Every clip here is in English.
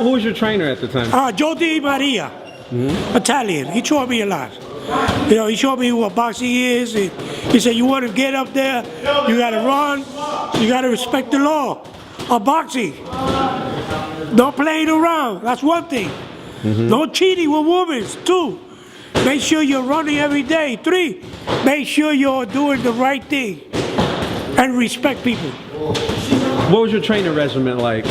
Who was your trainer at the time? Joe Di Maria, Italian. He taught me a lot. You know, he showed me what boxing is. He said, you want to get up there, you got to run, you got to respect the law of boxing. Don't play around. That's one thing. No cheating with women. 2, make sure you're running every day. 3, make sure you're doing the right thing and respect people. What was your training regimen like?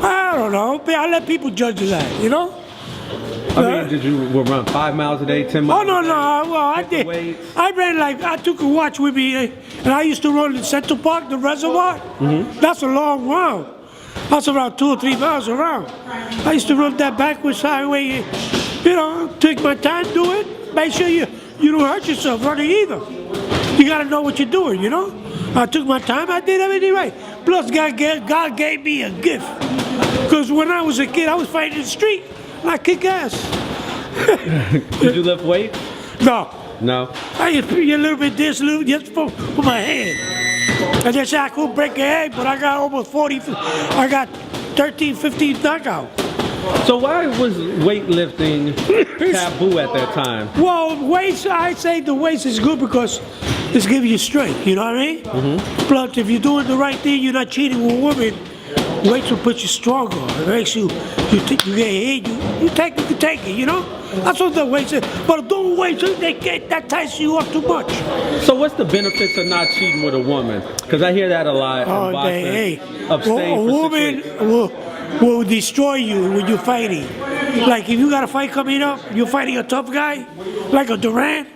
I don't know. I let people judge that, you know? I mean, did you run 5 miles a day, 10 miles? Oh, no. Well, I did. I ran I took a watch with me, and I used to run in Central Park, the reservoir. That's a long round. That's around 2 or 3 miles around. I used to run that backwards highway, you know, take my time, do it. Make sure you don't hurt yourself running either. You got to know what you're doing, you know? I took my time, I did everything right. Plus, God gave me a gift. Because when I was a kid, I was fighting in the street. I kick ass. Did you lift weights? No. No. I used to be a little bit this, a little just for my hand. And they say I couldn't break a egg, but I got almost 40. I got 13, 15 knockouts. So why was weightlifting taboo at that time? Well, weights, I say the weights is good because it's giving you strength, you know what I mean? Plus, if you're doing the right thing, you're not cheating with women, weights will put you stronger. It makes you get hit, you can take it, you know? That's what the weights is. But don't weights, that ties you up too much. So what's the benefits of not cheating with a woman? Because I hear that a lot. Oh, in boxing, a woman will destroy you when you're fighting. Like if you got a fight coming up, you're fighting a tough guy, like a Durant,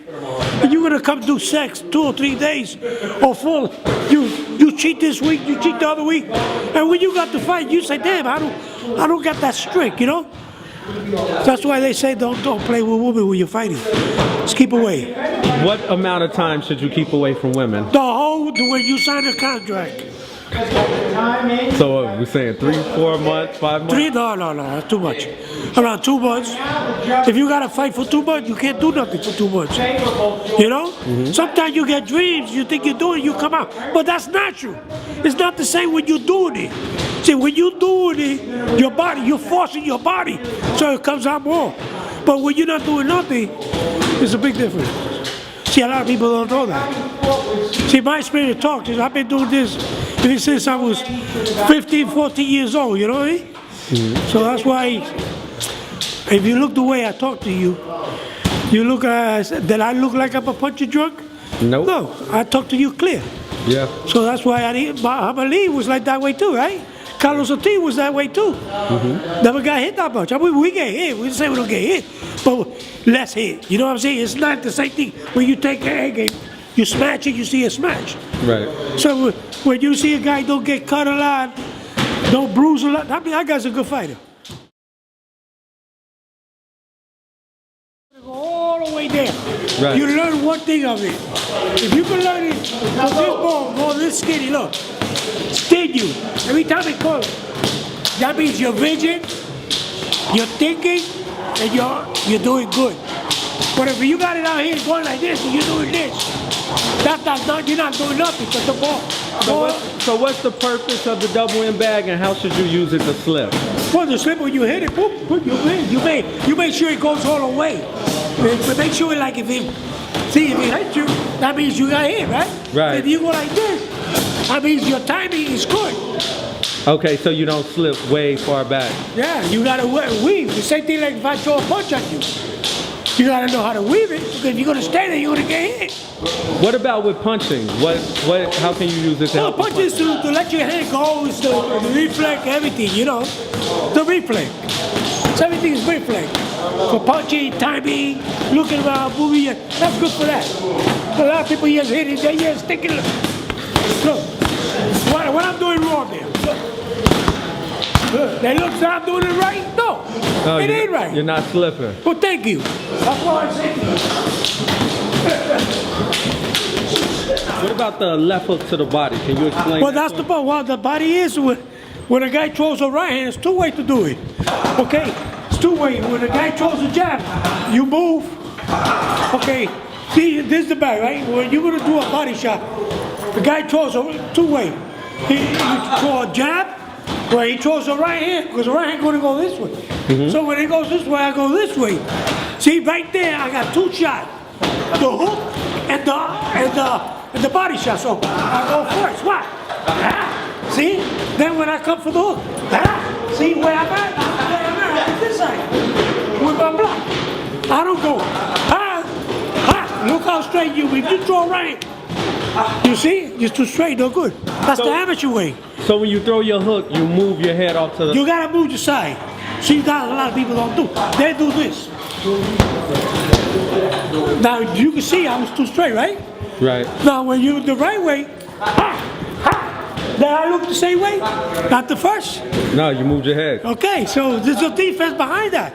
and you're gonna come do sex 2 or 3 days or 4. You cheat this week, you cheat the other week, and when you got to fight, you say, damn, I don't got that streak, you know? That's why they say don't play with women when you're fighting. Just keep away. What amount of time should you keep away from women? When you sign a contract. So we're saying 3, 4 months, 5 months? 3? No, that's too much. Around 2 months. If you got to fight for 2 months, you can't do nothing for 2 months. You know? Sometimes you get dreams, you think you're doing it, you come out. But that's natural. It's not the same when you're doing it. See, when you're doing it, your body, you're forcing your body, so it comes out more. But when you're not doing nothing, it's a big difference. See, a lot of people don't know that. See, my experience talks is I've been doing this ever since I was 15, 14 years old, you know what I mean? So that's why, if you look the way I talk to you, you look, that I look like I'm a punch drunk? Nope. No, I talk to you clear. Yeah. So that's why Muhammad Ali was like that way too, right? Carlos Ortiz was that way too. Never got hit that much. I mean, we get hit. We didn't say we don't get hit, but less hit. You know what I'm saying? It's not the same thing when you take an egg and you smash it, you see a smash. Right. So when you see a guy don't get cut a lot, don't bruise a lot, I mean, that guy's a good fighter. Go all the way there. Right. You learn one thing of it. If you can learn it, from this ball, go this skinny, look, sting you. Every time it goes, that means your vision, your thinking, and you're doing good. But if you got it out here going like this and you're doing this, you're not doing nothing but the ball. So what's the purpose of the double end bag, and how should you use it to slip? Well, the slip when you hit it, boom, you make sure it goes all the way. But make sure like if it hits you, that means you got hit, right? Right. If you go like this, that means your timing is good. Okay, so you don't slip way far back. Yeah, you gotta weave. The same thing like if I throw a punch at you. You gotta know how to weave it, because if you're gonna stay there, you're gonna get hit. What about with punching? How can you use it to help? Punch is to let your hand go, it's the reflex, everything, you know. The reflex. So everything is reflex. For punching, timing, looking around, moving, that's good for that. A lot of people just hit it, they just sticking. Look, what I'm doing wrong there. Look, they look like I'm doing it right? No, it ain't right. You're not slipping. Well, thank you. That's why I say. What about the left hook to the body? Can you explain? Well, that's the part. Well, the body is when a guy throws a right hand, it's 2 ways to do it. Okay, it's 2 ways. When a guy throws a jab, you move. Okay, see, this is the back, right? When you're gonna do a body shot, the guy throws 2 ways. You throw a jab, Well, he throws the right hand because the right hand going to go this way. So when it goes this way, I go this way. See, right there, I got two shots: the hook and the body shot. So I go first. What? See? Then when I come for the hook, see where I'm at? I'm this side with my block. I don't go. Look how straight you. If you throw right, you see, you're too straight. No good. That's the amateur way. So when you throw your hook, you move your head off to the... You gotta move your side. See, that a lot of people don't do. They do this. Now you can see I was too straight, right? Right. Now when you the right way, then I look the same way. Not the first. No, you moved your head. Okay, so there's a defense behind that.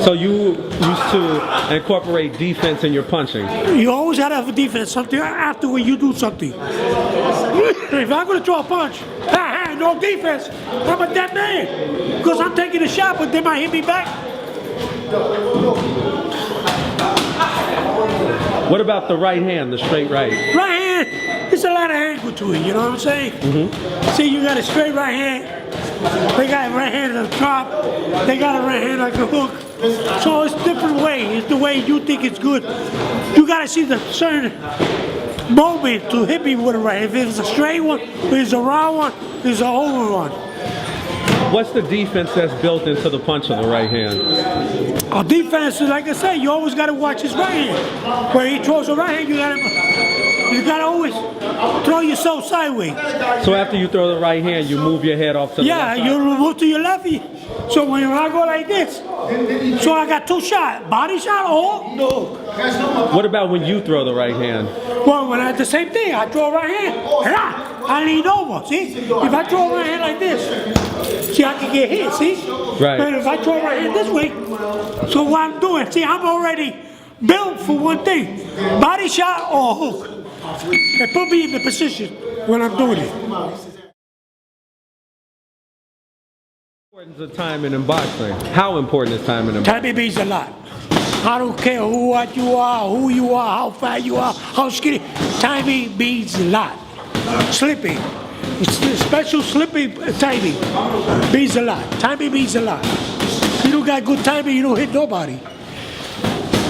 So you used to incorporate defense in your punching. You always gotta have a defense. Something after when you do something. If I'm gonna throw a punch, no defense, I'm a dead man. Because I'm taking a shot, but they might hit me back. What about the right hand, the straight right? Right hand, there's a lot of angle to it, you know what I'm saying? See, you got a straight right hand. They got a right hand on the top. They got a right hand like a hook. So it's different way. It's the way you think it's good. You gotta see the certain moment to hit me with a right hand. If it's a straight one, if it's a round one, if it's an over one. What's the defense that's built into the punch of the right hand? A defense is, like I said, you always gotta watch his right hand. Where he throws the right hand, you gotta always throw yourself sideways. So after you throw the right hand, you move your head off to the left side? Yeah, you move to your lefty. So when I go like this, so I got two shots, body shot or no. What about when you throw the right hand? Well, when I the same thing, I throw a right hand, I lean over, see? If I throw a right hand like this, see, I can get hit, see? Right. But if I throw a right hand this way, so what I'm doing, see, I'm already built for one thing, body shot or hook. And put me in the position when I'm doing it. Importance of timing in boxing. How important is timing in boxing? Timing means a lot. I don't care what you are, who you are, how fat you are, how skinny. Timing means a lot. Slipping, special slipping timing means a lot. Timing means a lot. You don't got good timing, you don't hit nobody.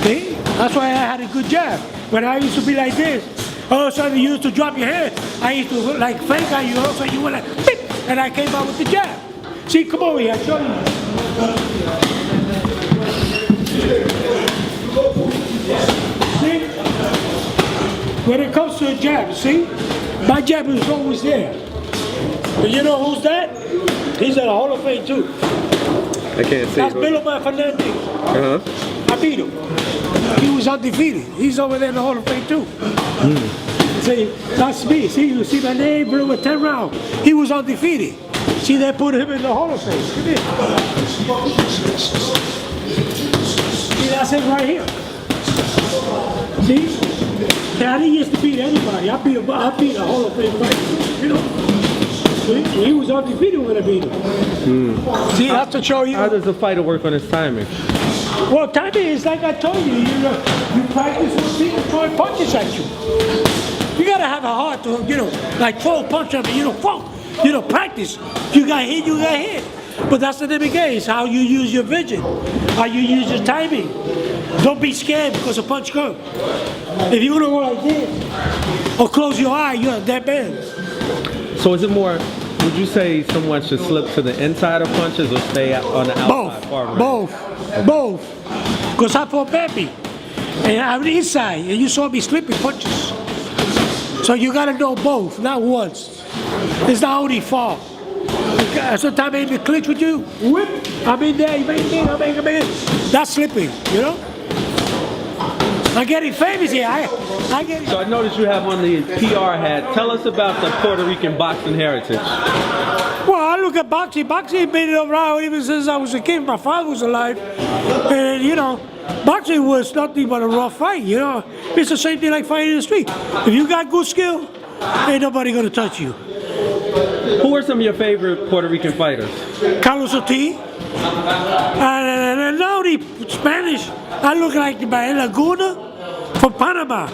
Okay? That's why I had a good jab. When I used to be like this, all of a sudden you used to drop your head. I used to look like fake at you, all of a sudden you went like, beep, and I came out with the jab. See, come over here, I'll show you. See? When it comes to a jab, see? My jab is always there. But you know who's that? He's in the Hall of Fame too. I can't see. That's Bill Fernandez. I beat him. He was undefeated. He's over there in the Hall of Fame too. See, that's me. See, you see my name, Viruet 10 rounds. He was undefeated. See, they put him in the Hall of Fame. Come here. See, that's him right here. See? Yeah, I didn't used to beat anybody. I beat a Hall of Fame fighter. You know? See? He was undefeated when I beat him. See, that's to show you. How does a fighter work on his timing? Well, timing is like I told you. You practice with people throwing punches at you. You gotta have a heart to, like throw a punch at me. Practice. You got hit, you got hit. But that's the name of the game. It's how you use your vision, how you use your timing. Don't be scared because a punch comes. If you're gonna go like this or close your eye, you're a dead man. So is it more, would you say someone should slip to the inside of punches or stay on the outside? Both. Because I fought Bambi. And I'm the inside, and you saw me slipping punches. So you gotta know both, not once. It's not only fall. Sometimes I may clinch with you, whip, I'm in there, you make me, I make him in. That's slipping, you know? I'm getting famous here. So I noticed you have on the PR hat. Tell us about the Puerto Rican boxing heritage. Well, I look at boxing. Boxing made it around even since I was a kid. My father was alive. And, boxing was nothing but a rough fight, It's the same thing like fighting in the street. If you got good skill, ain't nobody gonna touch you. Who are some of your favorite Puerto Rican fighters? Carlos Ortiz. And now the Spanish, I look like Bael Laguna from Panama.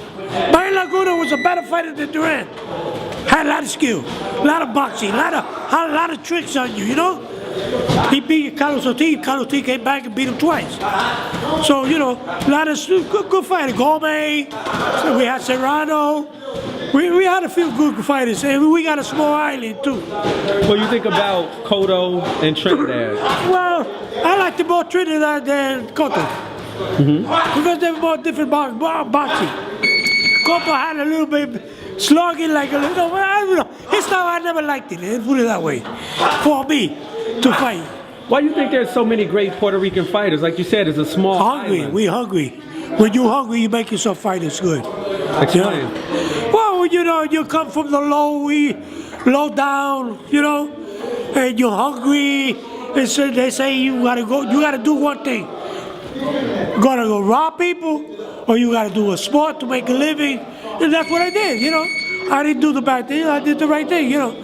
Bael Laguna was a better fighter than Durant. Had a lot of skill, a lot of boxing, had a lot of tricks on you, you know? He beat Carlos Ortiz. Carlos Ortiz came back and beat him twice. So, you know, a lot of good fighters. Gomez, so we had Serrano. We had a few good fighters. And we got a small island, too. What do you think about Cotto and Trinidad? Well, I like them more Trinidad than Cotto. Because they're more different boxing. Cotto had a little bit slugging, like a little, I don't know. His style, I never liked it. Let's put it that way. For me, to fight. Why do you think there's so many great Puerto Rican fighters? Like you said, it's a small Hungry. island. We hungry. When you're hungry, you make yourself fight. It's good. Explain. Well, you know, you come from the low down, you know, and you're hungry. And so they say you gotta do one thing. You gotta go rob people, or you gotta do a sport to make a living. And that's what I did, you know. I didn't do the bad thing, I did the right thing, you know.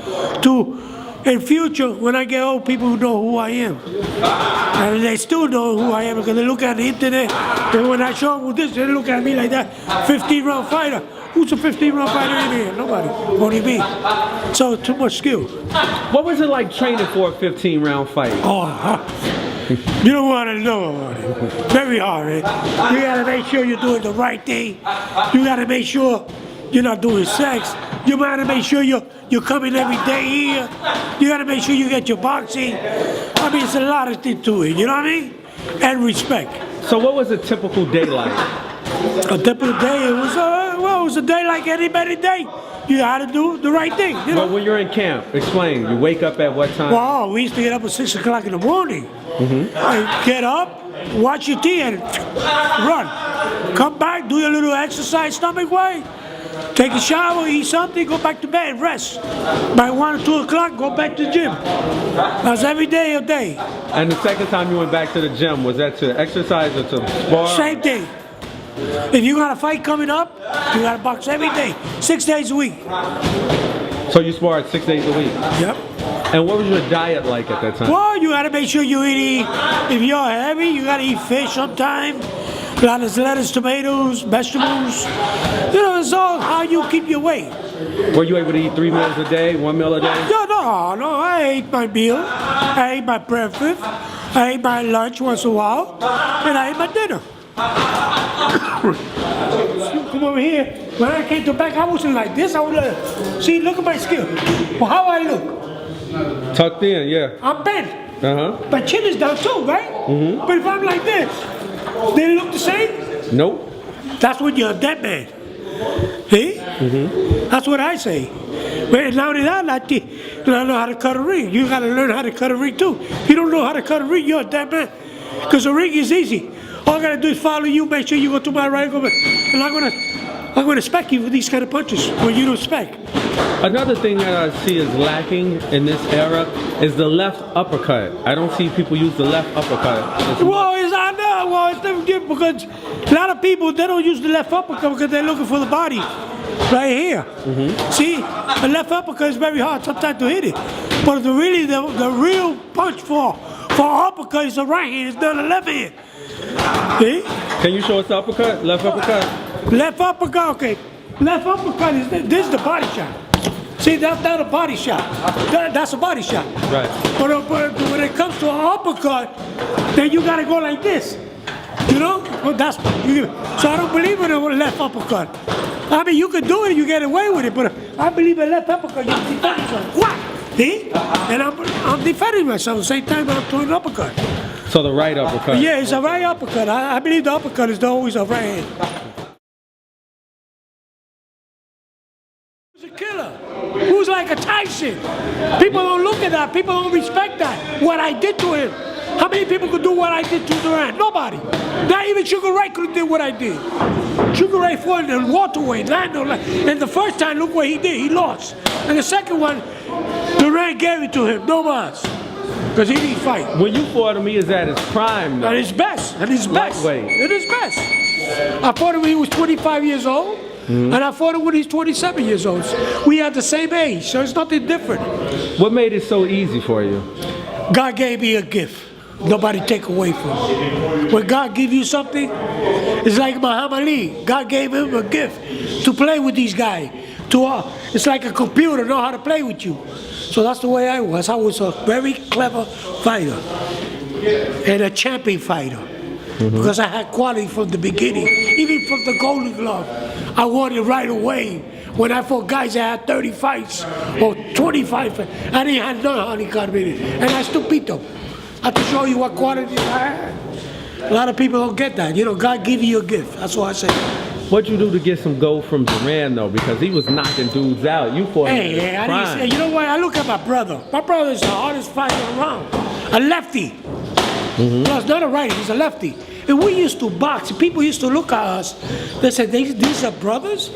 In future, when I get old, people know who I am. And they still know who I am because they look at the internet, and when I show them this, they look at me like that, 15-round fighter. Who's a 15-round fighter in here? Nobody, only me. So, too much skill. What was it like training for a 15-round fight? You don't want to know about it. Very hard, eh? You got to make sure you're doing the right thing. You got to make sure you're not doing sex. You got to make sure you're coming every day here. You got to make sure you get your boxing. I mean, it's a lot of things to it, you know what I mean? And respect. So what was a typical day like? A typical day, it was a day like any better day. You had to do the right thing, you know? Well, when you're in camp, explain. You wake up at what time? Well, we used to get up at 6 o'clock in the morning. Get up, watch your tea, and run. Come back, do your little exercise, stomach way. Take a shower, eat something, go back to bed, rest. By 1 or 2 o'clock, go back to the gym. That's every day a day. And the second time you went back to the gym, was that to exercise or to spar? Same thing. If you got a fight coming up, you got to box every day, 6 days a week. So you sparred 6 days a week? Yep. And what was your diet like at that time? Well, you got to make sure you eat, if you're heavy, you got to eat fish sometime. A lot of lettuce, tomatoes, vegetables. You know, it's all how you keep your weight. Were you able to eat 3 meals a day, 1 meal a day? No, I ate my meal. I ate my breakfast. I ate my lunch once in a while. And I ate my dinner. Come over here. When I came to back, I wasn't like this. I was see, look at my skin. Well, how I look? Tucked in, yeah. I'm bent. My chin is down too, right? But if I'm like this, they look the same? Nope. That's when you're a dead man. See? That's what I say. Well, now that I don't know how to cut a ring. You got to learn how to cut a ring too. If you don't know how to cut a ring, you're a dead man. Because a ring is easy. All I got to do is follow you, make sure you go to my right, and I'm gonna spec you with these kind of punches when you don't spec. Another thing that I see is lacking in this era is the left uppercut. I don't see people use the left uppercut. It's never good because a lot of people, they don't use the left uppercut because they're looking for the body right here. See, the left uppercut is very hard sometimes to hit it. But the real punch for uppercut is the right hand, it's not the left hand. See? Can you show us the uppercut? Left uppercut? Left uppercut, okay. Left uppercut is this is the body shot. See, that's not a body shot. That's a body shot. Right. But when it comes to an uppercut, then you gotta go like this. You know? Well, so I don't believe in a left uppercut. I mean, you can do it, you get away with it, but I believe in left uppercut. You defend yourself. What? See? And I'm defending myself at the same time I'm doing an uppercut. So the right uppercut? Yeah, it's a right uppercut. I believe the uppercut is always a right hand. He's a killer. Who's like a Tyson? People don't look at that. People don't respect that. What I did to him. How many people could do what I did to Durant? Nobody. Not even Sugar Ray could have did what I did. Sugar Ray fought in the welterweight. And the first time, look what he did. He lost. And the second one, Durant gave it to him. No mas. Because he didn't fight. When you fought him, he is at his prime, though. At his best. At his best. Lightweight. At his best. I fought him when he was 25 years old. And I fought him when he's 27 years old. We had the same age, so it's nothing different. What made it so easy for you? God gave me a gift. Nobody take away from it. When God gives you something, it's like Muhammad Ali. God gave him a gift to play with these guys. It's like a computer know how to play with you. So that's the way I was. I was a very clever fighter and a champion fighter. Because I had quality from the beginning. Even from the Golden Glove, I won it right away. When I fought guys that had 30 fights or 25 fights, I didn't have none honey card in it. And I still beat them. I can show you what quality I had. A lot of people don't get that. You know, God give you a gift. That's what I say. What'd you do to get some gold from Duran though? Because he was knocking dudes out. You fought him. Hey, I didn't say, you know what? I look at my brother. My brother is the hardest fighter around. A lefty. No, it's not a righty, he's a lefty. And we used to box. People used to look at us. They said, these are brothers?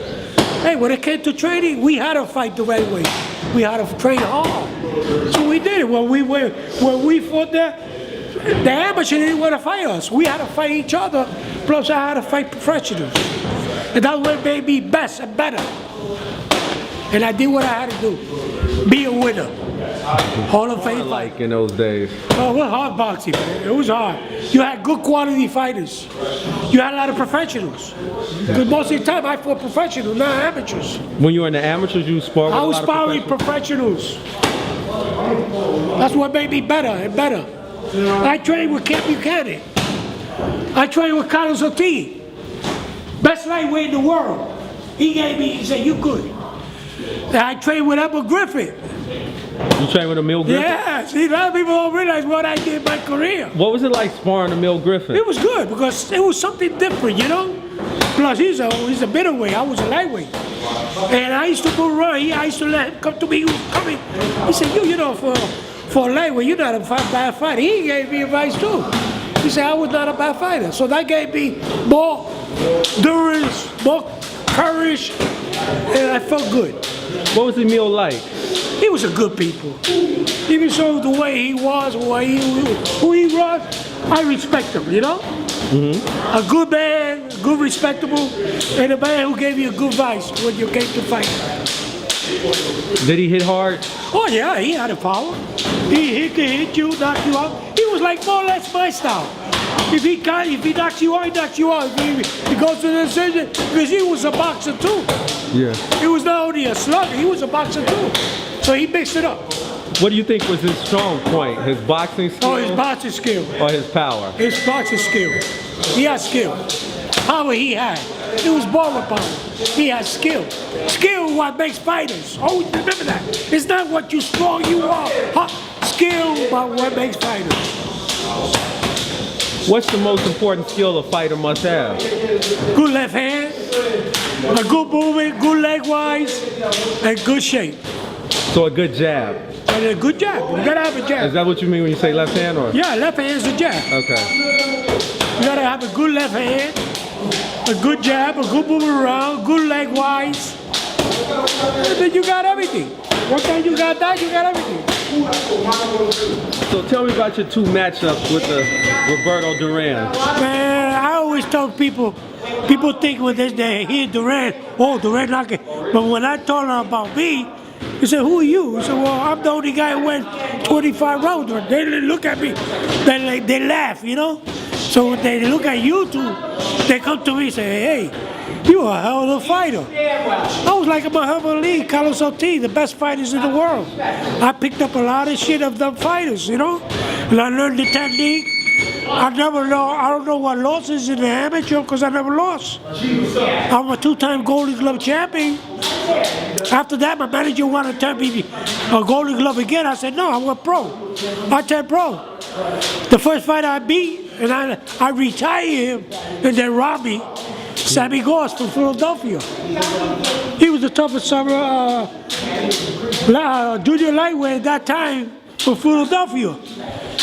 Hey, when it came to training, we had to fight the right way. We had to train hard. So we did it. When we fought there, the amateur didn't want to fight us. We had to fight each other. Plus, I had to fight professionals. And that's what made me best and better. And I did what I had to do. Be a winner. Hall of Fame. Like in those days. Oh, it was hard boxing, man. It was hard. You had good quality fighters. You had a lot of professionals. Because most of the time I fought professionals, not amateurs. When you were in the amateurs, you sparred with I was a lot sparring of professionals. That's what made me better and better. I trained with Camp Buchanan. I trained with Carlos Ortiz. Best lightweight in the world. He said, you good. And I trained with Edwin Griffin. You trained with Emil Griffin? Yeah, see, a lot of people don't realize what I did in my career. What was it like sparring Emil Griffin? It was good because it was something different, you know? Plus, he's a middleweight. I was a lightweight. And I used to go around. I used to let him come to me. He was coming. He said, you know, for a lightweight, you're not a bad fighter. He gave me advice, too. He said, I was not a bad fighter. So that gave me more endurance, more courage, and I felt good. What was Emil like? He was a good people. Even so, the way he was, who he was, I respect him, you know? A good man, good respectable, and a man who gave you good advice when you came to fight. Did he hit hard? Oh yeah, he had a power. He could hit you, knock you out. He was like more or less my style. If he knocks you out, he knocks you out. He goes to the decision, because he was a boxer too. Yeah. He was not only a slugger, he was a boxer too. So he mixed it up. What do you think was his strong point? His boxing skill? Oh, his boxing skill. Or his power? His boxing skill. He had skill. Power he had. It was baller power. He had skill. Skill is what makes fighters. Always remember that. It's not what you strong you are. Skill is what makes fighters. What's the most important skill a fighter must have? Good left hand, a good movement, good leg wise, and good shape. So a good jab. And a good jab. You gotta have a jab. Is that what you mean when you say left hand or? Yeah, left hand is a jab. Okay. You gotta have a good left hand, a good jab, a good movement around, good leg wise. And then you got everything. One time you got that, you got everything. So tell me about your two matchups with the Roberto Duran. Man, I always tell people think when they hear Duran, oh, Duran knocking. But when I told them about me, he said, who are you? He said, well, I'm the only guy who went 25 rounds. They look at me, they laugh, you know? So when they look at you two, they come to me and say, hey, you are a hell of a fighter. I was like Muhammad Ali, Carlos Ortiz, the best fighters in the world. I picked up a lot of shit of them fighters, you know? And I learned the technique. I don't know what losses in the amateur because I never lost. I'm a two-time Golden Glove champion. After that, my manager wanted to turn me a Golden Glove again. I said, no, I went pro. I turned pro. The first fight I beat, and I retired him, and then robbed me. Sammy Goss from Philadelphia. He was the toughest junior lightweight at that time from Philadelphia.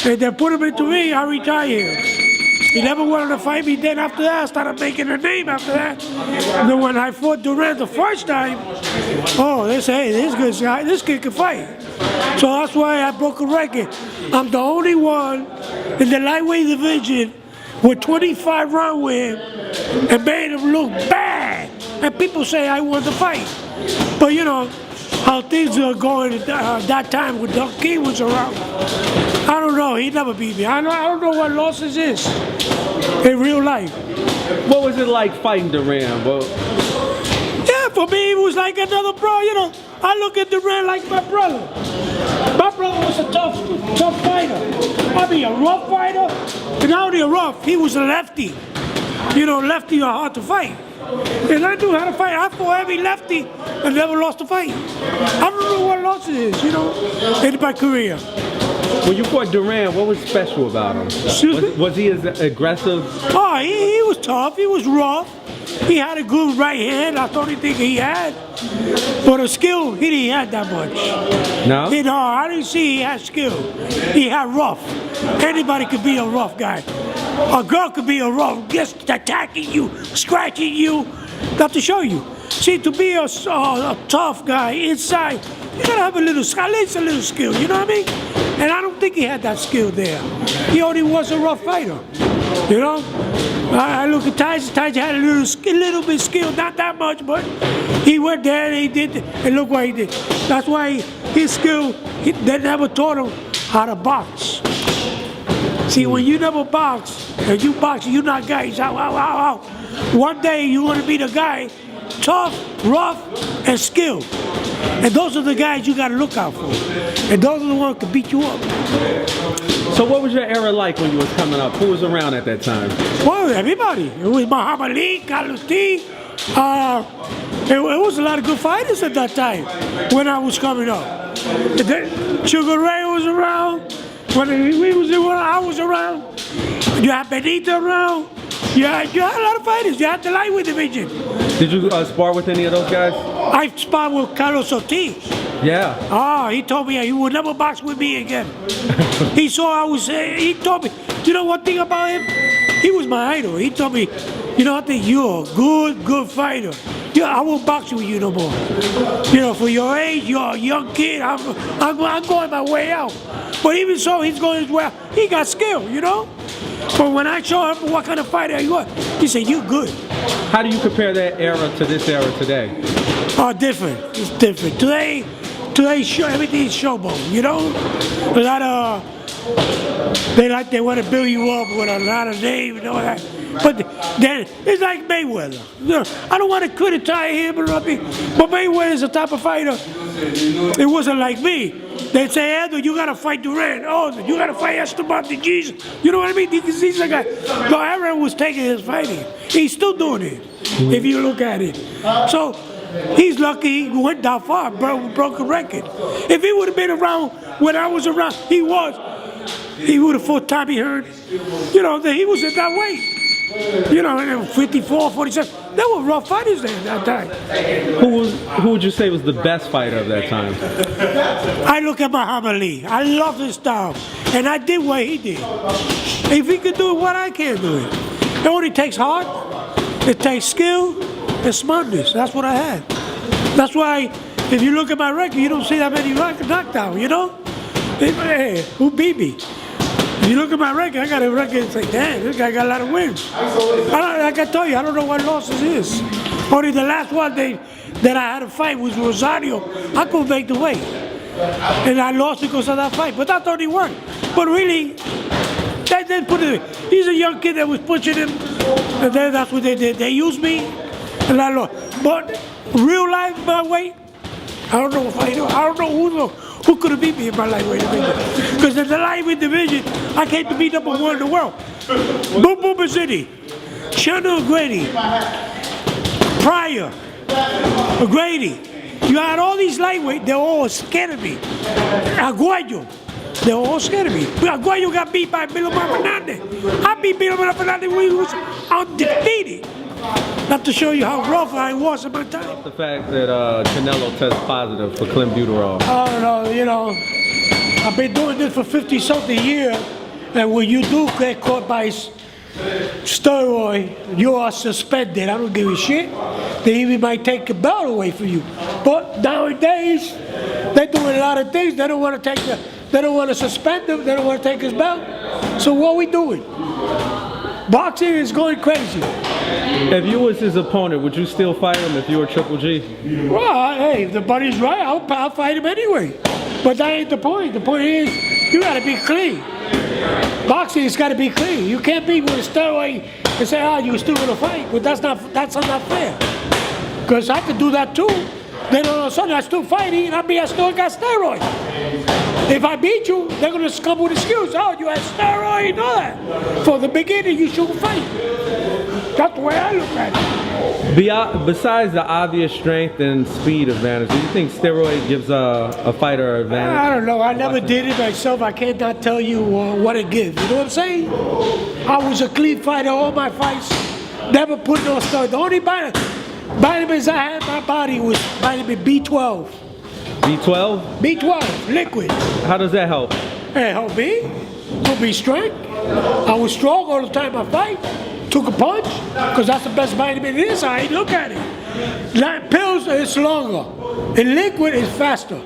And they put him into me, I retired him. He never wanted to fight me. Then after that, I started making a name after that. And then when I fought Durant the first time, oh, they say, hey, this kid can fight. So that's why I broke a record. I'm the only one in the lightweight division with 25 rounds with him and made him look bad. And people say I won the fight. But you know, how things are going at that time when Doug King was around. I don't know, he never beat me. I don't know what losses is in real life. What was it like fighting Duran? Well, Yeah, for me, it was like another bro, you know. I look at Durant like my brother. My brother was a tough fighter. I mean, a rough fighter. And not only a rough, he was a lefty. You know, lefty are hard to fight. And I knew how to fight. I fought every lefty and never lost a fight. I don't know what losses is, you know, in my career. When you fought Durant, what was special about him? Was he as aggressive? Oh, he was tough. He was rough. He had a good right hand. That's the only thing he had. But a skill, he didn't have that much. No? You know, I didn't see he had skill. He had rough. Anybody could be a rough guy. A girl could be a rough, just attacking you, scratching you. Not to show you. See, to be a tough guy inside, you gotta have at least a little skill, you know what I mean? And I don't think he had that skill there. He only was a rough fighter, you know? I look at Tyson. Tyson had a little bit of skill, not that much, but he went there and he did, and look what he did. That's why his skill, they never taught him how to box. See, when you never box, and you box, you're not guys. One day you're going to be the guy, tough, rough, and skilled. And those are the guys you got to look out for. And those are the ones that can beat you up. So what was your era like when you was coming up? Who was around at that time? Well, everybody. It was Muhammad Ali, Carlos T. It was a lot of good fighters at that time when I was coming up. Sugar Ray was around. When I was around. You had Benito around. You had a lot of fighters. You had the lightweight division. Did you spar with any of those guys? I sparred with Carlos Ortiz. Yeah. Oh, he told me he would never box with me again. He told me, you know one thing about him? He was my idol. He told me, you know, I think you're a good fighter. Yeah, I won't box with you no more. You know, for your age, you're a young kid. I'm going my way out. But even so, he's going his way out. He got skill, you know? But when I show him what kind of fighter you are, he said, you good. How do you compare that era to this era today? Oh, different. It's different. Today, everything's showboat, you know? A lot of, they want to build you up with a lot of names and all that. But then, it's like Mayweather. You know, I don't want to criticize him or nothing, but Mayweather's the type of fighter. It wasn't like me. They say, Edwin, you got to fight Durant. Oh, you got to fight Esteban de Jesus. You know what I mean? He's a guy. No, everyone was taking his fighting. He's still doing it, if you look at it. So, he's lucky he went that far, broke a record. If he would have been around when I was around, he would have fought Tommy Hearn. You know, he was at that weight. You know, 54, 47. They were rough fighters there at that time. Who would you say was the best fighter of that time? I look at Muhammad Ali. I love his style. And I did what he did. If he could do it, what I can't do it. It only takes heart, it takes skill, and smartness. That's what I had. That's why, if you look at my record, you don't see that many knockdowns, you know? Hey, who beat me? If you look at my record, I got a record and say, damn, this guy got a lot of wins. Like I told you, I don't know what losses is. Only the last one that I had to fight was Rosario. I couldn't make the weight. And I lost because of that fight. But that's the only one. But really, they didn't put it. He's a young kid that was pushing him. And then that's what they did. They used me, and I lost. But real life, my weight, I don't know if I know. I don't know who could have beat me in my lightweight division. Because in the lightweight division, I came to be #1 in the world. Boom Boom City, Shannon O'Grady, Pryor, O'Grady. You had all these lightweight, they were all scared of me. Aguayo, they were all scared of me. Aguayo got beat by Bilomar Fernandez. I beat Bilomar Fernandez when he was undefeated. Not to show you how rough I was at my time. The fact that Canelo tests positive for clenbuterol. Oh, no, you know, I've been doing this for 50-something years, and when you do get caught by steroid, you are suspended. I don't give a shit. They even might take the belt away from you. But nowadays, they're doing a lot of things. They don't want to they don't want to suspend him. They don't want to take his belt. So what are we doing? Boxing is going crazy. If you was his opponent, would you still fight him if you were Triple G? Well, hey, if the buddy's right, I'll fight him anyway. But that ain't the point. The point is, you got to be clean. Boxing has got to be clean. You can't be with a steroid and say, oh, you're still going to fight. But that's not fair. Because I could do that too. Then all of a sudden I still fighting, I mean I still got steroids. If I beat you, they're gonna come with excuse. Oh, you had steroids and all that. From the beginning, you shouldn't fight. That's the way I look at it. Besides the obvious strength and speed advantage, do you think steroid gives a fighter advantage? I don't know. I never did it myself. I cannot tell you what it gives. You know what I'm saying? I was a clean fighter all my fights. Never put no steroids. The only vitamins I had in my body was vitamin B12. B12? B12, liquid. How does that help? It helped me. To be strength. I was strong all the time I fight. Took a punch, because that's the best vitamin it is. I ain't look at it. Like pills, it's longer. And liquid is faster.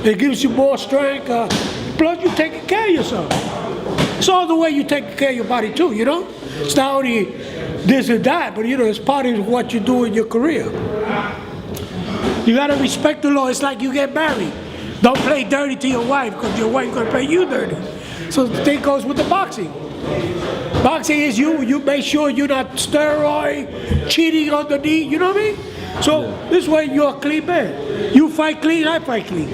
It gives you more strength. Plus, you're taking care of yourself. It's all the way you take care of your body too, you know? It's not only this and that, but you know, it's part of what you do in your career. You gotta respect the law. It's like you get married. Don't play dirty to your wife, because your wife gonna play you dirty. So the thing goes with the boxing. Boxing is you make sure you're not steroid, cheating on the knee, you know what I mean? So this way you're a clean man. You fight clean, I fight clean.